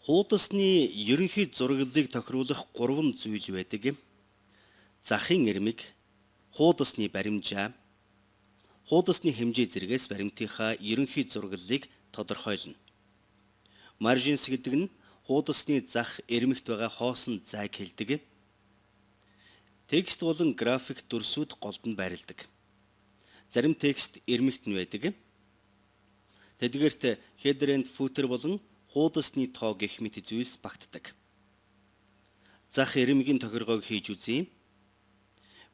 Хуудасны ерөнхий зураглалыг тохируулах 3 зүйл байдаг. Захын ирмэг, хуудасны баримжаа, хуудасны хэмжээ зэргээс баримтынхаа ерөнхий зураглалыг тодорхойлно. Маржинс гэдэг нь хуудасны зах ирмэгт байгаа хоосон зайг хэлдэг. Текст болон график дүрсүүд голд нь байрладаг. Зарим текст ирмэгт нь байдаг. Тэдгээрт header and footer болон хуудасны тоо гэх мэт зүйлс багтдаг. Зах ирмэгийн тохиргоог хийж үзье.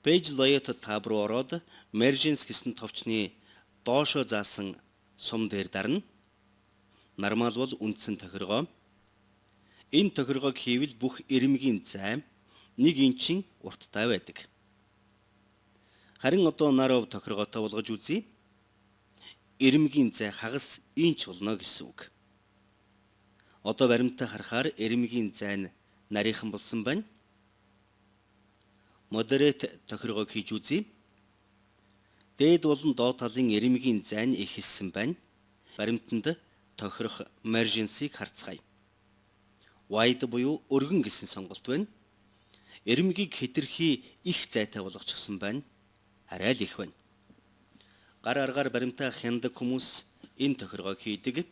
Page layout тав руу ороод margins гэсэн товчны доошоо заасан сум дээр дарна. Normal бол үндсэн тохиргоо. Энэ тохиргоог хийвэл бүх ирмэгийн зай 1 инчин урттай байдаг. Харин одоо narrow тохиргоотой болгож үзье. Ирмэгийн зай хагас инч болно гэсэн үг. Одоо баримтаа харахаар ирмэгийн зай нь нарийнхан болсон байна. Moderate тохиргоог хийж үзье. Дээд болон доод талын ирмэгийн зай нь ихэлсэн байна. Баримтанд тохирох margins-ыг харцгаая. Wide буюу өргөн гэсэн сонголт байна. Ирмэгийг хэтэрхий их зайтай болгочихсон байна. Арай л их байна. Гар аргаар баримтаа хяндаг хүмүүс энэ тохиргоог хийдэг.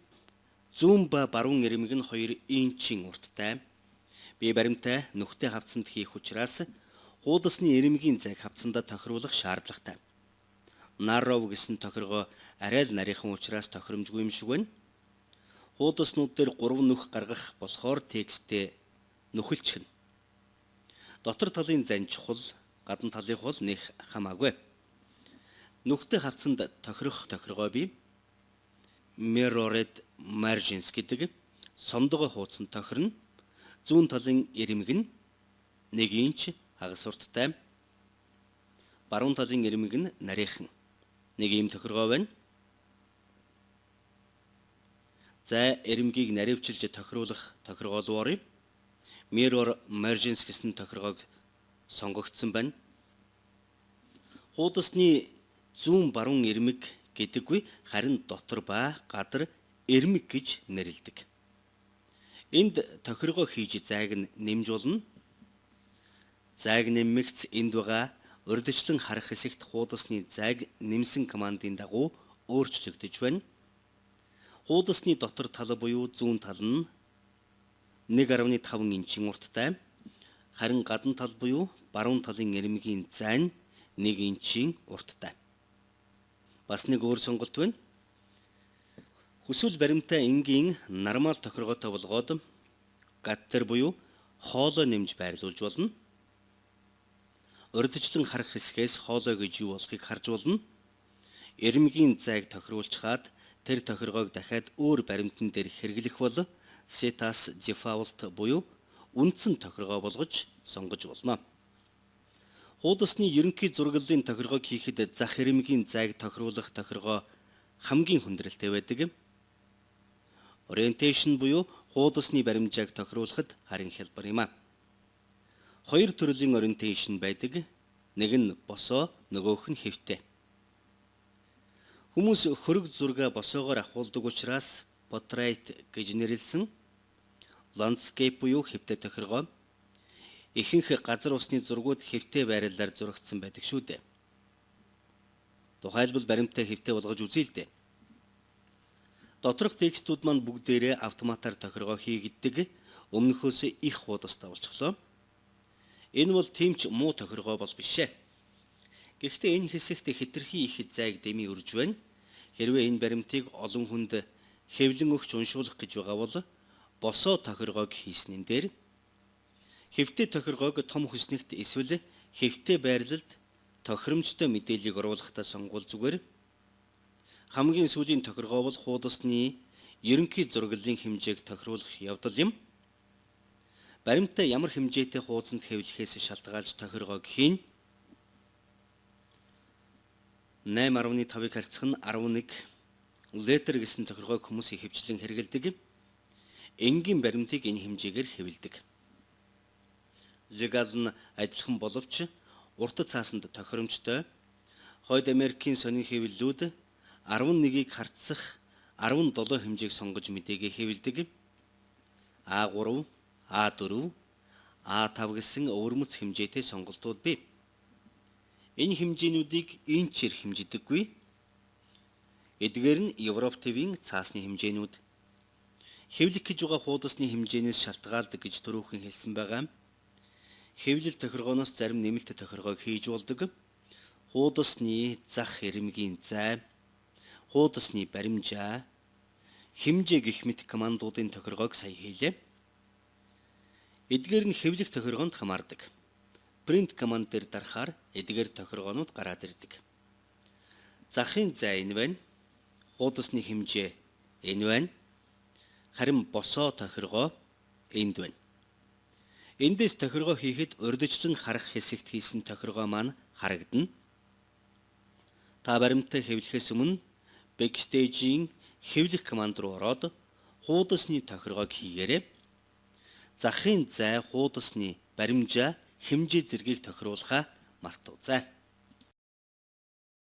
Зүүн ба баруун ирмэг нь 2 инчин урттай. Би баримтаа нүхтэй хавцанд хийх учраас хуудасны ирмэгийн зайг хавцандаа тохируулах шаардлагатай. Narrow гэсэн тохиргоо арай л нарийнхан учраас тохиромжгүй юм шиг байна. Хуудаснууд дээр 3 нүх гаргах болохоор текстээ нүхэлчихнэ. Дотор талын зай чухал, гадна талынх бол нэх хамаагүй. Нүхтэй хавцанд тохирох тохиргоо бий. Mirrored margins гэдэг сондогоо хуудсан тохирно. Зүүн талын ирмэг нь 1 инч хагас урттай. Баруун талын ирмэг нь нарийнхан. Нэг ийм тохиргоо байна. За ирмэгийг наривчилж тохируулах тохиргоо руу оръё. Mirror margins гэсэн тохиргоог сонгогдсон байна. Хуудасны зүүн баруун ирмэг гэдэггүй харин дотор ба гадар ирмэг гэж нэрлэдэг. Энд тохиргоо хийж зайг нь нэмж болно. Зайг нэмэгц энд байгаа урьдчилан харах хэсэгт хуудасны зайг нэмсэн командын дагуу өөрчлөгдөж байна. Хуудасны дотор тал буюу зүүн тал нь 1.5 инчин урттай. Харин гадна тал буюу баруун талын ирмэгийн зай нь 1 инчин урттай. Бас нэг өөр сонголт байна. Хүсвэл баримтаа энгийн нормал тохиргоотой болгоод gutter буюу хоолой нэмж байрлуулж болно. Урьдчилан харах хэсгээс хоолой гэж юу болохыг харж болно. Ирмэгийн зайг тохируулчаад тэр тохиргоог дахиад өөр баримтан дээр хэрэглэх бол set as default буюу үндсэн тохиргоо болгож сонгож болно. Хуудасны ерөнхий зураглалын тохиргоог хийхэд зах ирмэгийн зайг тохируулах тохиргоо хамгийн хүндрэлтэй байдаг. Orientation буюу хуудасны баримжааг тохируулахад харин хялбар юм а. 2 төрлийн orientation байдаг. Нэг нь босоо, нөгөөх нь хэвтэй. Хүмүүс хөрөг зураг босоогоор авахулдаг учраас portrait гэж нэрлсэн. Landscape буюу хэвтэй тохиргоо. Ихэнх газар усны зургууд хэвтэй байрлалаар зурагдсан байдаг шүү дээ. Тухайлбал баримтаа хэвтэй болгож үзье л дээ. Доторх текстүүд маань бүгдээрээ автоматар тохиргоо хийгддэг. Өмнөхөөс их хуудастай болчихлоо. Энэ бол тэмч муу тохиргоо бол биш ээ. Гэхдээ энэ хэсэгт хэтэрхий их зайг дэмий өрж байна. Хэрвээ энэ баримтыг олон хүнд хэвлэн өгч уншуулах гэж байгаа бол босоо тохиргоог хийснэн дээр хэвтэй тохиргоог том хүснэгт эсвэл хэвтэй байрлалд тохиромжтой мэдээллийг оруулахдаа сонгуул зүгээр. Хамгийн сүүлийн тохиргоо бол хуудасны ерөнхий зураглалын хэмжээг тохируулах явдал юм. Баримтаа ямар хэмжээтэй хуудсанд хэвлэхээс шалтгаалж тохиргоог хийн. 8.5-ыг харьцах нь 11 letter гэсэн тохиргоог хүмүүс ихэвчлэн хэрэглэдэг. Энгийн баримтыг энэ хэмжээгээр хэвлэдэг. Legal нь адилхан боловч урт цаасанд тохиромжтой. Хойд Америкийн сонин хэвлэлүүд 11-ийг харьцах 17 хэмжээг сонгож мэдээгээ хэвлэдэг. А3, А4, А5 гэсэн өвөрмөц хэмжээтэй сонголтууд бий. Энэ хэмжээнүүдийг инчээр хэмжидэггүй. Эдгээр нь Европ төвийн цаасны хэмжээнүүд. Хэвлэх гэж байгаа хуудасны хэмжээнээс шалтгаалдаг гэж түрүүхэн хэлсэн байгаа. Хэвлэл тохиргооноос зарим нэмэлт тохиргоог хийж болдог. Хуудасны зах ирмэгийн зай, хуудасны баримжаа, хэмжээ гэх мэт командуудын тохиргоог сая хийлээ. Эдгээр нь хэвлэх тохиргоонд хамаардаг. Print команд дээр дарахаар эдгээр тохиргоонууд гараад ирдэг. Захын зай энэ байна. Хуудасны хэмжээ энэ байна. Харин босоо тохиргоо энд байна. Эндээс тохиргоо хийхэд урьдчилан харах хэсэгт хийсэн тохиргоо маань харагдана. Та баримтаа хэвлэхээс өмнө Backstage-ийн хэвлэх команд руу ороод хуудасны тохиргоог хийгээрэй. Захын зай, хуудасны баримжаа, хэмжээ зэргийг тохируулахаа мартав.